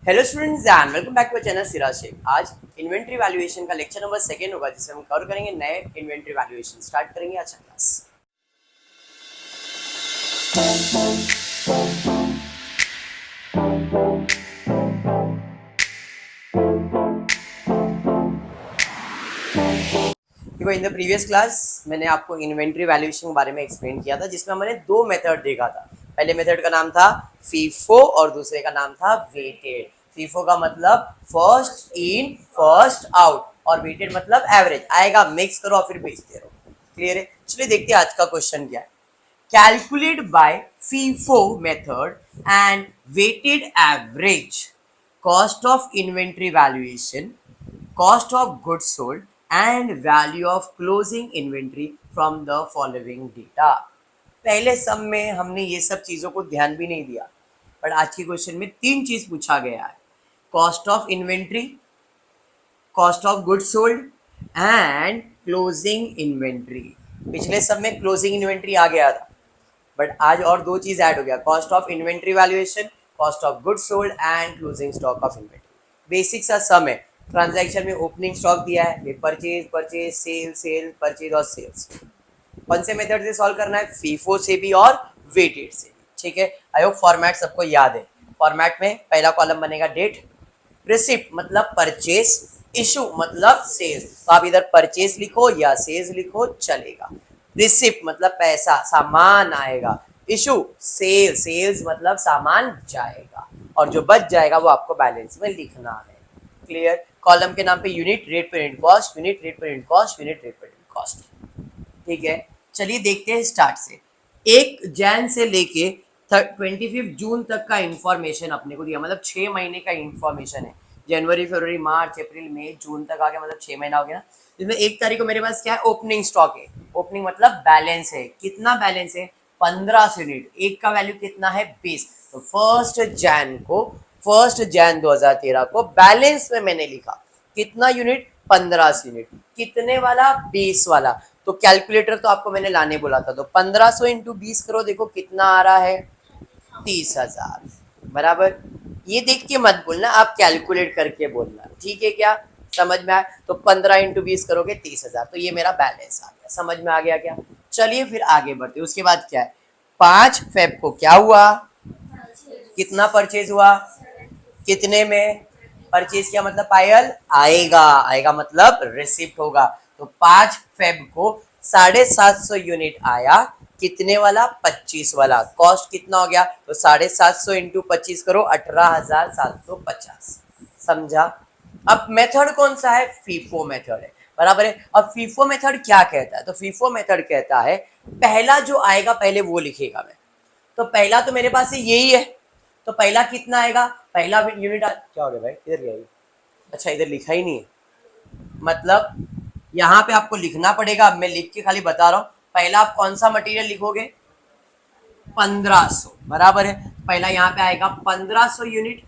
Hello students and welcome back to channel Siraj Shaikh. आज inventory valuation का lecture number second होगा जिसमें हम कवर करेंगे नए इन्वेंट्री वैल्यूएशन। स्टार्ट करेंगे आज का क्लास। देखो, इन द प्रीवियस क्लास मैंने आपको इन्वेंट्री वैल्यूएशन के बारे में एक्सप्लेन किया था, जिसमें हमने दो मेथड देखा था। पहले मेथड का नाम था फीफो और दूसरे का नाम था वेटेड। फीफो का मतलब फर्स्ट इन फर्स्ट आउट और वेटेड मतलब एवरेज आएगा, मिक्स करो और फिर बेचते रहो। क्लियर है? चलिए देखते हैं आज का क्वेश्चन क्या है। Calculate by FIFO method and weighted average cost of inventory valuation, cost of goods sold and value of closing inventory from the following data। पहले सब में हमने ये सब चीजों को ध्यान भी नहीं दिया, पर आज के क्वेश्चन में तीन चीज पूछा गया है। Cost of inventory, cost of goods sold and closing inventory. पिछले सब में क्लोजिंग इन्वेंट्री आ गया था, बट आज और दो चीज ऐड हो गया, cost of inventory valuation, cost of goods sold and closing stock of inventory. Basic सा सम है। ट्रांजैक्शन में ओपनिंग स्टॉक दिया है, purchase purchase sale cell purchase और सेल्स। कौन से मेथड से सॉल्व करना है? फीफो से भी और वेटेड से भी। ठीक है, आई होप फॉर्मेट सबको याद है। फॉर्मेट में पहला कॉलम बनेगा डेट, रिसिप्ट मतलब परचेज, इशू मतलब सेल्स। तो आप इधर परचेज लिखो या सेल्स लिखो चलेगा। रिसिप्ट मतलब पैसा, सामान आएगा। इशू सेल, सेल्स मतलब सामान जाएगा, और जो बच जाएगा वो आपको बैलेंस में लिखना है। क्लियर? कॉलम के नाम पे unit rate per unit cost, unit rate per unit cost, unit rate per unit cost. ठीक है, चलिए देखते हैं स्टार्ट से। 1 जैन से लेके 25 जून तक का इंफॉर्मेशन अपने को दिया, मतलब 6 महीने का इंफॉर्मेशन है। जनवरी फरवरी मार्च अप्रैल मई जून तक आ गया, मतलब 6 महीना हो गया ना। जिसमें 1 तारीख को मेरे पास क्या है? ओपनिंग स्टॉक है। ओपनिंग मतलब बैलेंस है। कितना बैलेंस है? 1500 यूनिट। एक का वैल्यू कितना है? 20। तो फर्स्ट जैन 2013 को बैलेंस में मैंने लिखा कितना यूनिट? 1500 यूनिट। कितने वाला? 20 वाला। तो कैलकुलेटर तो आपको मैंने लाने बोला था, तो 1500 इंटू 20 करो, देखो कितना आ रहा है? 30,000। बराबर। ये देख के मत बोलना, आप कैलकुलेट करके बोलना। ठीक है क्या? समझ में आया? तो 15 इंटू 20 करोगे 30,000। तो ये मेरा बैलेंस आ गया। समझ में आ गया क्या? चलिए फिर आगे बढ़ते। उसके बाद क्या है? 5 फेब को क्या हुआ? कितना परचेज हुआ? कितने में परचेज किया? मतलब पायल आएगा, आएगा मतलब रिसिप्ट होगा। तो 5 फेब को 750 यूनिट आया। कितने वाला? 25 वाला। कॉस्ट कितना हो गया? तो 750 इंटू 25 करो, 18,750। समझा? अब मेथड कौन सा है? फीफो मेथड है। बराबर है। अब फीफो मेथड क्या कहता है? तो फीफो मेथड कहता है पहला जो आएगा पहले वो लिखेगा मैं। तो पहला तो मेरे पास यही है, तो पहला कितना आएगा? पहला यूनिट क्या हो गया भाई? इधर गया? अच्छा, इधर लिखा ही नहीं है, मतलब यहाँ पे आपको लिखना पड़ेगा। अब मैं लिख के खाली बता रहा हूँ। पहला आप कौन सा मटेरियल लिखोगे? 1500। बराबर है। पहला यहाँ पे आएगा 1500 यूनिट।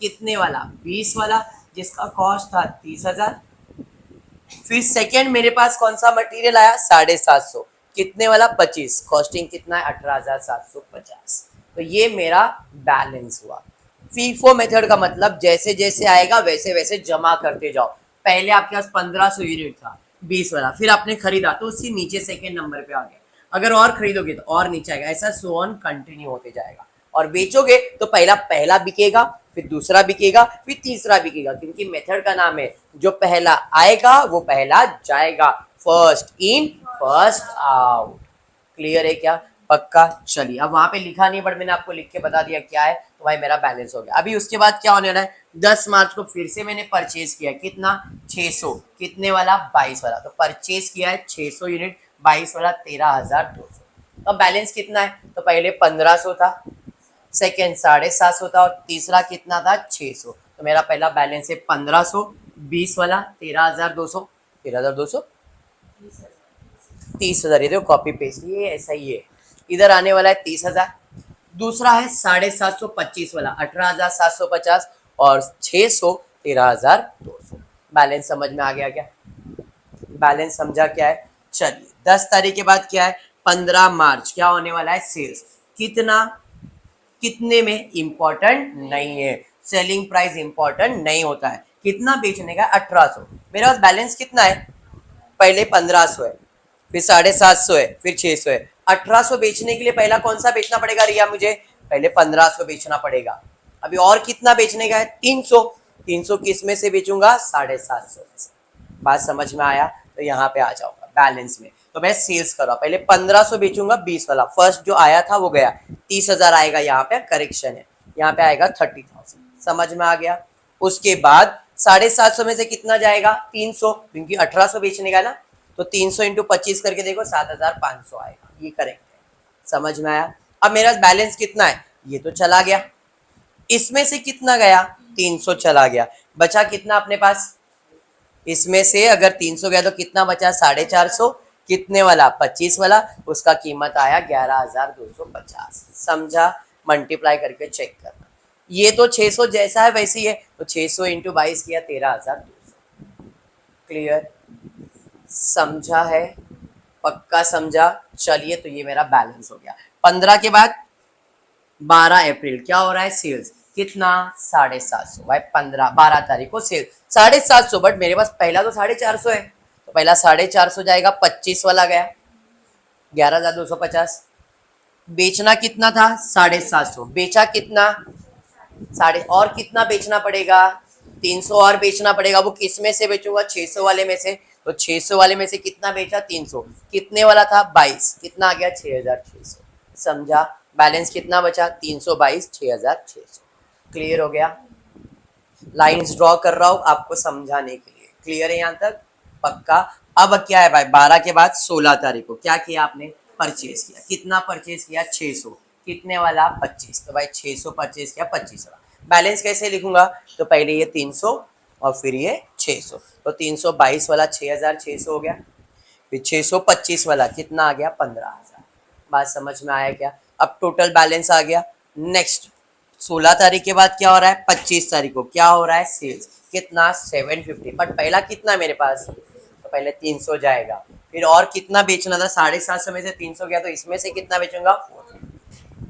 कितने वाला? 20 वाला, जिसका कॉस्ट था 30,000। फिर सेकेंड मेरे पास कौन सा मटेरियल आया? 750। कितने वाला? 25। कॉस्टिंग कितना है? 18,750। तो ये मेरा बैलेंस हुआ। फीफो मेथड का मतलब जैसे जैसे आएगा वैसे वैसे जमा करते जाओ। पहले आपके पास 1500 यूनिट था 20 वाला, फिर आपने खरीदा तो उससे नीचे सेकेंड नंबर पे आ गया। अगर और खरीदोगे तो और नीचे आएगा, ऐसा सो ऑन कंटिन्यू होते जाएगा। और बेचोगे तो पहला पहला बिकेगा, फिर दूसरा बिकेगा, फिर तीसरा बिकेगा, क्योंकि मेथड का नाम है जो पहला आएगा वो पहला जाएगा। First in first out. Clear है क्या? पक्का? चलिए, अब वहां पे लिखा नहीं, बट मैंने आपको लिख के बता दिया क्या है, तो भाई मेरा बैलेंस हो गया। अभी उसके बाद क्या होने वाला है? 10 मार्च को फिर से मैंने परचेज किया। कितना? 600। कितने वाला? 22 वाला। तो परचेज किया है 600 यूनिट, 22 वाला 13,200। तो बैलेंस कितना है? तो पहले 1500 था, सेकेंड 750 था, और तीसरा कितना था? 600। तो मेरा पहला बैलेंस है 1500, 20 वाला 13,200, 13,200, 30,000। ये देखो कॉपी पेस्ट, ये ऐसा ही है। इधर आने वाला है 30,000। दूसरा है 750 वाला 18,750, और 600 13,200। बैलेंस समझ में आ गया क्या? बैलेंस समझा क्या है? चलिए 10 तारीख के बाद क्या है? 15 मार्च क्या होने वाला है? सेल्स। कितना? कितने में? इंपॉर्टेंट नहीं है। सेलिंग प्राइस इंपॉर्टेंट नहीं होता है। कितना बेचने का? 1800। मेरे पास बैलेंस कितना है? पहले 1500 है, फिर 750 है, फिर 600 है। 1800 बेचने के लिए पहला कौन सा बेचना पड़ेगा रिया? मुझे पहले 1500 बेचना पड़ेगा। अभी और कितना बेचने का है? 300। 300 किस में से बेचूंगा? 750 में से। बात समझ में आया? तो यहाँ पे आ जाऊंगा बैलेंस में। तो मैं सेल्स कर रहा हूँ, पहले 1500 बेचूंगा 20 वाला, फर्स्ट जो आया था वो गया, 30,000 आएगा। यहाँ पे करेक्शन है, यहाँ पे आएगा 30,000। समझ में आ गया? उसके बाद 750 में से कितना जाएगा? 300, क्योंकि 1800 बेचने का ना, तो 300 इंटू 25 करके देखो 7500 आएगा। ये करेक्ट है। समझ में आया? अब मेरा बैलेंस कितना है? ये तो चला गया। इसमें से कितना गया? 300 चला गया। बचा कितना अपने पास? इसमें से अगर 300 गया तो कितना बचा? 450। कितने वाला? 25 वाला। उसका कीमत आया 11,250। समझा? मल्टीप्लाई करके चेक करना। ये तो 600 जैसा है वैसे ही है, तो 600 इंटू 22 किया 13,200। क्लियर? समझा है? पक्का समझा? चलिए, तो ये मेरा बैलेंस हो गया। 15 के बाद 12 अप्रैल क्या हो रहा है? सेल्स कितना? 750 भाई। 12 तारीख को सेल 750, बट मेरे पास पहला तो 450 है, तो पहला 450 जाएगा, 25 वाला गया, 11,250। बेचना कितना था? 750। बेचा कितना? साढ़े। और कितना बेचना पड़ेगा? 300 और बेचना पड़ेगा। वो किस में से बेचूंगा? 600 वाले में से। तो 600 वाले में से कितना बेचा? 300। कितने वाला था? 22। कितना आ गया? 6,600। समझा? बैलेंस कितना बचा? 322, 6,600। क्लियर हो गया? लाइंस ड्रॉ कर रहा हूं आपको समझाने के लिए। क्लियर है यहाँ तक? पक्का? अब क्या है भाई? 12 के बाद 16 तारीख को क्या किया आपने? परचेज किया। कितना परचेज किया? 600। कितने वाला? 25। तो भाई 600 परचेज किया, 25 वाला। बैलेंस कैसे लिखूंगा? तो पहले ये 300 और फिर ये 600, तो 322 वाला 6,600 हो गया। फिर 625 वाला कितना आ गया? 15,000। बात समझ में आया क्या? अब टोटल बैलेंस आ गया। नेक्स्ट 16 तारीख के बाद क्या हो रहा है? 25 तारीख को क्या हो रहा है? सेल्स कितना? 750। बट पहला कितना है मेरे पास? तो पहले 300 जाएगा। फिर और कितना बेचना था? 750 में से 300 गया, तो इसमें से कितना बेचूंगा? 450।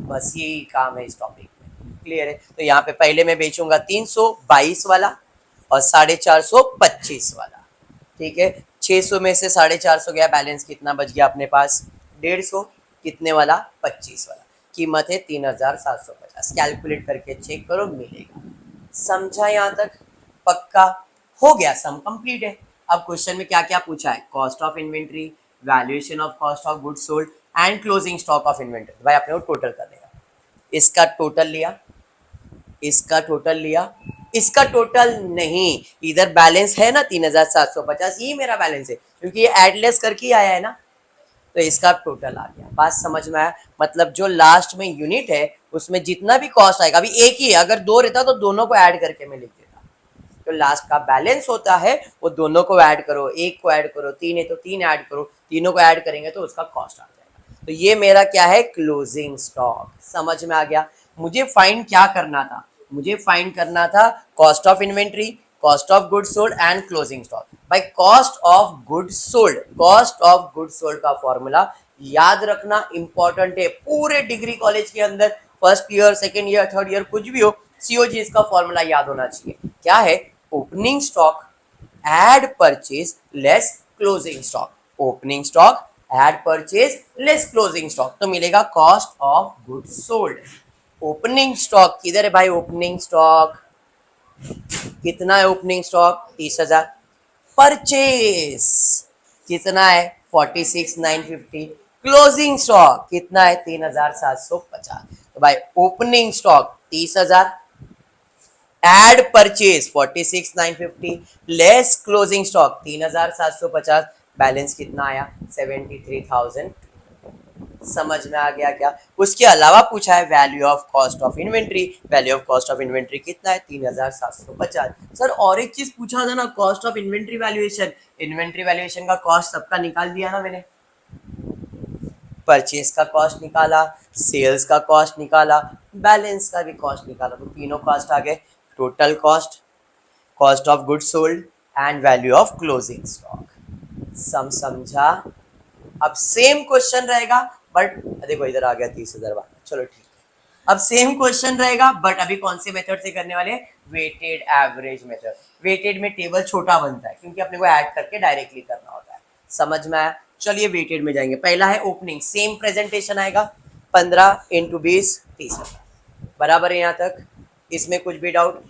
बस यही काम है इस टॉपिक में। क्लियर है? तो यहाँ पे पहले मैं बेचूंगा 322 वाला और 450 वाला। ठीक है? 600 में से 450 गया, बैलेंस कितना बच गया अपने पास? 150। कितने वाला? 25 वाला। कीमत है 3,750। कैलकुलेट करके चेक करो, मिलेगा। समझा यहाँ तक? पक्का? हो गया, सम कंप्लीट है। अब क्वेश्चन में क्या क्या पूछा है? Cost of inventory, valuation of cost of goods sold and closing stock of inventory. भाई अपने को टोटल कर देगा। इसका टोटल लिया, इसका टोटल लिया, इसका टोटल नहीं। इधर बैलेंस है ना 3,750, ये मेरा बैलेंस है क्योंकि ये एडलेस करके ही आया है ना, तो इसका टोटल आ गया। बात समझ में आया? मतलब जो लास्ट में यूनिट है उसमें जितना भी कॉस्ट आएगा, अभी एक ही है, अगर दो रहता तो दोनों को ऐड करके मैं लिख देता। तो लास्ट का बैलेंस होता है वो दोनों को ऐड करो, एक को ऐड करो, 3 है तो 3 ऐड करो, तीनों को ऐड करेंगे तो उसका कॉस्ट आ जाएगा। तो ये मेरा क्या है? Closing stock. समझ में आ गया? मुझे फाइंड क्या करना था? मुझे फाइंड करना था cost of inventory, cost of goods sold and closing stock. भाई cost of goods sold, cost of goods sold का फॉर्मूला याद रखना इंपॉर्टेंट है पूरे डिग्री कॉलेज के अंदर। First year, second year, third year, कुछ भी हो, सीओजी इसका फॉर्मूला याद होना चाहिए। क्या है? Opening stock add purchase less closing stock. Opening stock add purchase less closing stock, तो मिलेगा cost of goods sold. Opening stock किधर है भाई? ओपनिंग स्टॉक कितना है? Opening stock 30,000। परचेज कितना है? 46,950। क्लोजिंग स्टॉक कितना है? 3,750। तो भाई opening stock 30,000, add purchase 46,950 less closing stock 3,750, balance कितना आया? 73,000। समझ में आ गया क्या? उसके अलावा पूछा है value of cost of inventory. Value of cost of inventory कितना है? 3,750। सर और एक चीज पूछा था ना, cost of inventory valuation. Inventory valuation का कॉस्ट सबका निकाल दिया ना मैंने। परचेज का कॉस्ट निकाला, सेल्स का कॉस्ट निकाला, बैलेंस का भी कॉस्ट निकाला, तो तीनों कॉस्ट आ गए। Total cost, cost of goods sold and value of closing stock. समझा? अब सेम क्वेश्चन रहेगा, बट देखो इधर आ गया 30,000 वाला। चलो ठीक है, अब सेम क्वेश्चन रहेगा बट अभी कौन से मेथड से करने वाले, वेटेड एवरेज मेथड। वेटेड में टेबल छोटा बनता है क्योंकि अपने को ऐड करके डायरेक्टली करना होता है। समझ में आया? चलिए वेटेड में जाएंगे। पहला है ओपनिंग, सेम प्रेजेंटेशन आएगा 15 इंटू 20 30 बराबर है यहाँ तक, इसमें कुछ भी डाउट?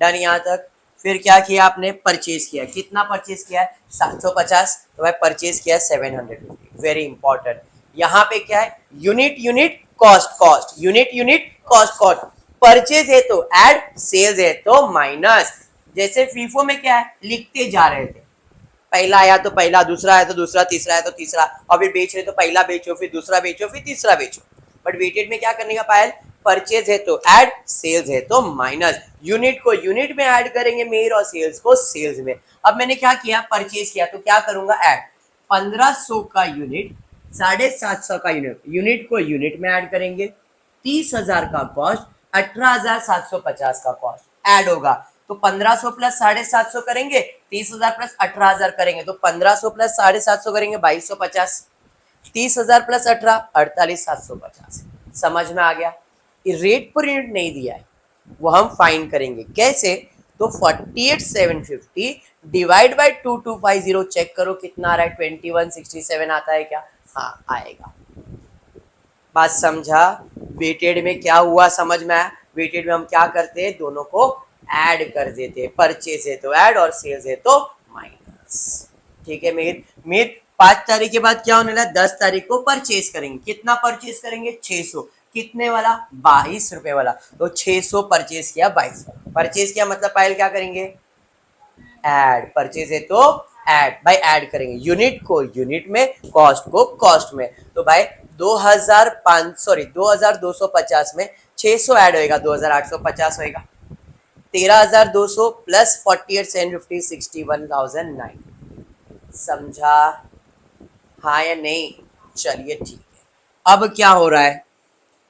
डन यहाँ तक। फिर क्या किया आपने, परचेज किया। कितना परचेज किया है, 750, तो भाई परचेज किया 750। Very important. यहाँ पे क्या है, unit unit cost cost, unit unit cost cost. Purchase है तो ऐड, सेल्स है तो माइनस। जैसे फीफो में क्या है, लिखते जा रहे थे, पहला आया तो पहला, दूसरा आया तो दूसरा, तीसरा आया तो तीसरा, और फिर बेच रहे तो पहला बेचो, फिर दूसरा बेचो, फिर तीसरा बेचो। बट वेटेड में क्या करने का पायल, परचेज है तो ऐड, सेल्स है तो माइनस। यूनिट को यूनिट में ऐड करेंगे मेर, और सेल्स को सेल्स में। अब मैंने क्या किया, परचेज किया तो क्या करूंगा, ऐड 1500 का यूनिट, 750 का यूनिट, यूनिट को यूनिट में ऐड करेंगे, 30,000 का कॉस्ट, 18,750 का कॉस्ट ऐड होगा। तो 1500 प्लस 750 करेंगे, 30,000 प्लस 18,000 करेंगे, तो 1500 प्लस 750 करेंगे 2250, 30,000 प्लस 18 48,750। समझ में आ गया? ये रेट पर यूनिट नहीं दिया है, वो हम फाइंड करेंगे कैसे। तो 48,750 डिवाइड बाई 2250, चेक करो कितना आ रहा है, 2167 आता है क्या? हाँ आएगा। बात समझा? वेटेड में क्या हुआ, समझ में आया? वेटेड में हम क्या करते हैं, दोनों को ऐड कर देते हैं, परचेज है तो ऐड और सेल्स है तो माइनस। ठीक है मीर? मीर 5 तारीख के बाद क्या होने वाला, 10 तारीख को परचेज करेंगे। कितना परचेज करेंगे, 600। कितने वाला, 22 रुपए वाला। तो 600 परचेज किया, 22 परचेज किया, मतलब पायल क्या करेंगे, ऐड। परचेज है तो ऐड, भाई ऐड करेंगे यूनिट को यूनिट में, कॉस्ट को कॉस्ट में। तो भाई 2250 में 600 ऐड होएगा, 2850 होएगा। 13,200 प्लस 48,750 61,009। समझा? हाँ या नहीं? चलिए ठीक है। अब क्या हो रहा है,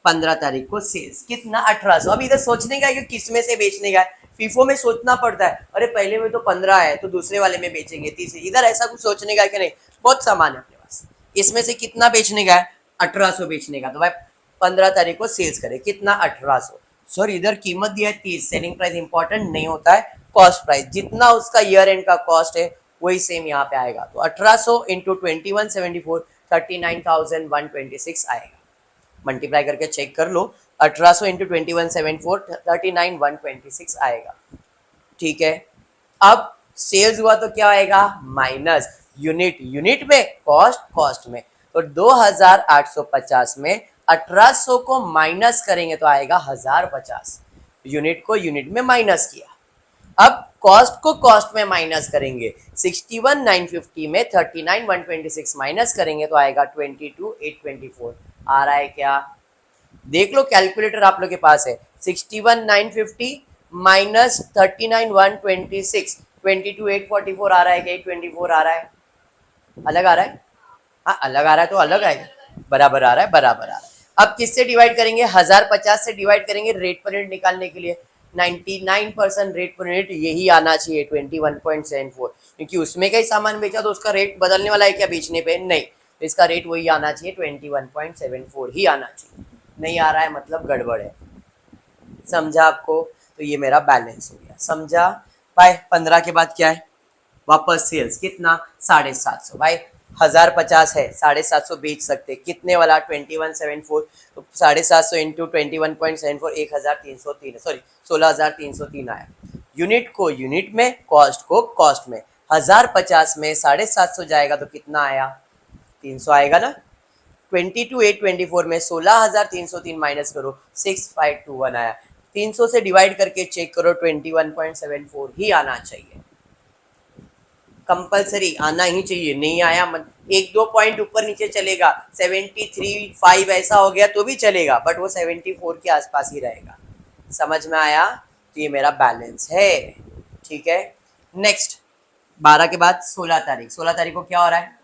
15 तारीख को सेल्स कितना, 1800। अब इधर सोचने का है कि किसमें से बेचने का है। फीफो में सोचना पड़ता है, अरे पहले में तो 15 है तो दूसरे वाले में बेचेंगे, तीसरे। इधर ऐसा कुछ सोचने का है कि नहीं, बहुत सामान है अपने पास, इसमें से कितना बेचने का है, 1800 बेचने का। तो भाई 15 तारीख को सेल्स करे, कितना, 1800। सर इधर कीमत दिया है 30, सेलिंग प्राइस इंपॉर्टेंट नहीं होता है, कॉस्ट प्राइस जितना उसका ईयर एंड का कॉस्ट है वही सेम यहाँ पे आएगा। तो 1800 इंटू 2174 39,126 आएगा। मल्टीप्लाई करके चेक कर लो, 1800 इंटू 2174 39,126 आएगा। ठीक है। अब सेल्स हुआ तो क्या आएगा, माइनस यूनिट यूनिट में, कॉस्ट कॉस्ट में। तो 2850 में 1800 को माइनस करेंगे तो आएगा 1050। यूनिट को यूनिट में माइनस किया। अब कॉस्ट को कॉस्ट में माइनस करेंगे, 61,950 में 39,126 माइनस करेंगे तो आएगा 22,824। आ रहा है क्या, देख लो कैलकुलेटर आप लोग के पास है। 61,950 माइनस 39,126 22,844 आ रहा है क्या, 824 आ रहा है, अलग आ रहा है? हाँ अलग आ रहा है तो अलग आएगा, बराबर आ रहा है, बराबर आ रहा है। अब किससे डिवाइड करेंगे, 1050 से डिवाइड करेंगे रेट पर यूनिट निकालने के लिए। 99% रेट पर यूनिट यही आना चाहिए, 21.74, क्योंकि उसमें का ही सामान बेचा तो उसका रेट बदलने वाला है क्या बेचने पे, नहीं। तो इसका रेट वही आना चाहिए, 21.74 ही आना चाहिए। नहीं आ रहा है मतलब गड़बड़ है। समझा आपको? तो ये मेरा बैलेंस हो गया, समझा भाई? 15 के बाद क्या है, वापस सेल्स कितना, 750। भाई 1050 है, 750 बेच सकते, कितने वाला, 2174। तो 750 इंटू 21.74 1303, सॉरी 16,303 आया। यूनिट को यूनिट में, कॉस्ट को कॉस्ट में। 1050 में 750 जाएगा तो कितना आया, 300 आएगा ना। 22,824 में 16,303 माइनस करो, 6521 आया। 300 से डिवाइड करके चेक करो, 21.74 ही आना चाहिए, कंपलसरी आना ही चाहिए। नहीं आया मत, 1-2 पॉइंट ऊपर नीचे चलेगा, 73.5 ऐसा हो गया तो भी चलेगा, बट वो 74 के आसपास ही रहेगा। समझ में आया? तो ये मेरा बैलेंस है। ठीक है। नेक्स्ट 12 के बाद 16 तारीख, 16 तारीख को क्या हो रहा है,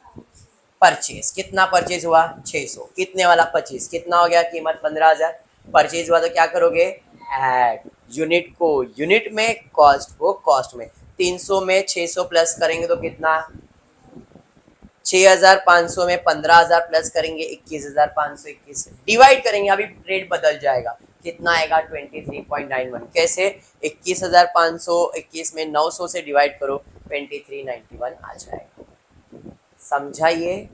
परचेज। कितना परचेज हुआ, 600। कितने वाला, 25। कितना हो गया, कीमत 15,000। परचेज हुआ तो क्या करोगे, ऐड यूनिट को यूनिट में, कॉस्ट को कॉस्ट में। 300 में 600 प्लस करेंगे तो कितना, 6,500 में 15,000 प्लस करेंगे 21,521। डिवाइड करेंगे, अभी रेट बदल जाएगा, कितना आएगा 23.91। कैसे? 21,500 21 में 900 से डिवाइड करो 2391 आ जाएगा। समझा ये?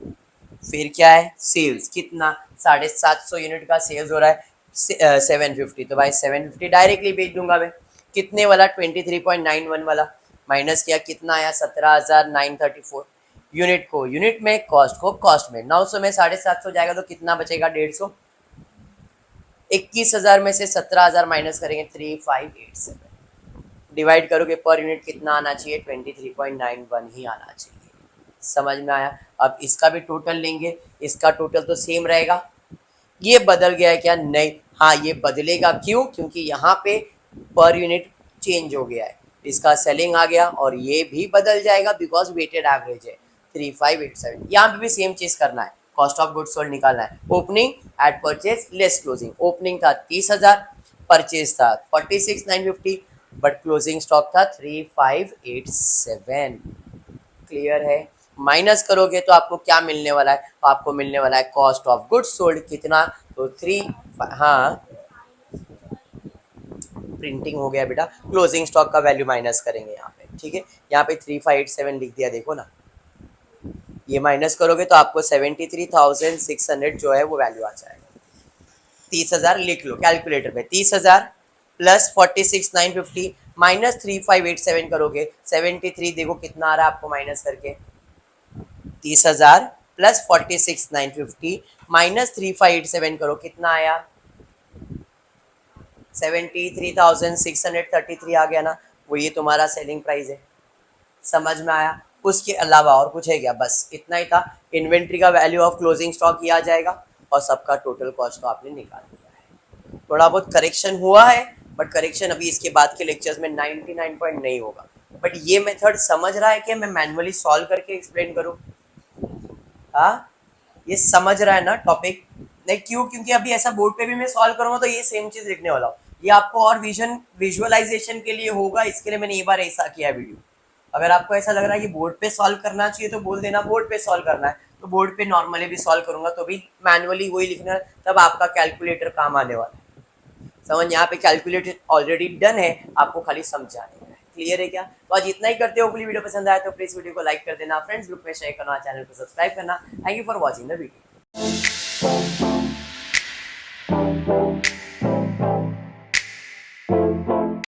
फिर क्या है? सेल्स कितना 750 यूनिट का सेल्स हो रहा है 750, तो भाई 750 डायरेक्टली बेच दूंगा मैं। कितने वाला? 23.91 वाला। माइनस किया, कितना आया? 17,934 यूनिट को यूनिट में, कॉस्ट को कॉस्ट में। 900 में 750 जाएगा तो कितना बचेगा? 150। 21,000 में से 17,000 माइनस करेंगे 3587। डिवाइड करोगे पर यूनिट कितना आना चाहिए? 23.91 ही आना चाहिए। समझ में आया? अब इसका भी टोटल लेंगे, इसका टोटल तो सेम रहेगा। ये बदल गया है क्या? नहीं। हाँ, ये बदलेगा। क्यों? क्योंकि यहाँ पे पर यूनिट चेंज हो गया है, इसका सेलिंग आ गया और ये भी बदल जाएगा बिकॉज वेटेड एवरेज है 3587। यहाँ पे भी सेम चीज करना है, कॉस्ट ऑफ गुड्स सोल्ड निकालना है। Opening eight purchase less closing. Opening था 30,000, परचेज था 46,950, बट क्लोजिंग स्टॉक था 3587। क्लियर है? माइनस करोगे तो आपको क्या मिलने वाला है? तो आपको मिलने वाला है कॉस्ट ऑफ गुड्स सोल्ड कितना? तो 3, हाँ प्रिंटिंग हो गया बेटा। क्लोजिंग स्टॉक का वैल्यू माइनस करेंगे यहाँ पे, ठीक है। यहाँ पे 3587 लिख दिया, देखो ना। ये माइनस करोगे तो आपको 73,600 जो है वो वैल्यू आ जाएगा। 30,000 लिख लो कैलकुलेटर पे। 30,000 प्लस 46,950 माइनस 3587 करोगे 73, देखो कितना आ रहा है आपको माइनस करके। 30,000 प्लस 46,950 माइनस 3587 करो, कितना आया? 73,633 आ गया ना। वो ये तुम्हारा सेलिंग प्राइस है। समझ में आया? उसके अलावा और कुछ है क्या? बस इतना ही था। इन्वेंट्री का वैल्यू ऑफ क्लोजिंग स्टॉक किया जाएगा और सबका टोटल कॉस्ट तो आपने निकाल दिया है। थोड़ा बहुत करेक्शन हुआ है, बट करेक्शन अभी इसके बाद के लेक्चर्स में 99 पॉइंट नहीं होगा। बट ये मेथड समझ रहा है कि मैं मैनुअली सॉल्व करके एक्सप्लेन करूँ? हाँ, ये समझ रहा है ना टॉपिक? नहीं, क्यों? क्योंकि अभी ऐसा बोर्ड पे भी मैं सॉल्व करूंगा तो ये सेम चीज लिखने वाला हूँ। ये आपको और विजुअलाइजेशन के लिए होगा, इसके लिए मैंने ये बार ऐसा किया वीडियो। अगर आपको ऐसा लग रहा है कि बोर्ड पे सॉल्व करना चाहिए तो बोल देना बोर्ड पे सॉल्व करना है, तो बोर्ड पे नॉर्मली भी सॉल्व करूंगा तो भी मैनुअली वही लिखना है, तब आपका कैलकुलेटर काम आने वाला है। समझ? यहाँ पे कैलकुलेटर ऑलरेडी डन है, आपको खाली समझाने का है। क्लियर है क्या? तो आज इतना ही करते हो। वीडियो पसंद आया तो प्लीज वीडियो को लाइक कर देना, फ्रेंड्स ग्रुप में शेयर करना, चैनल को सब्सक्राइब करना। Thank you for watching the video.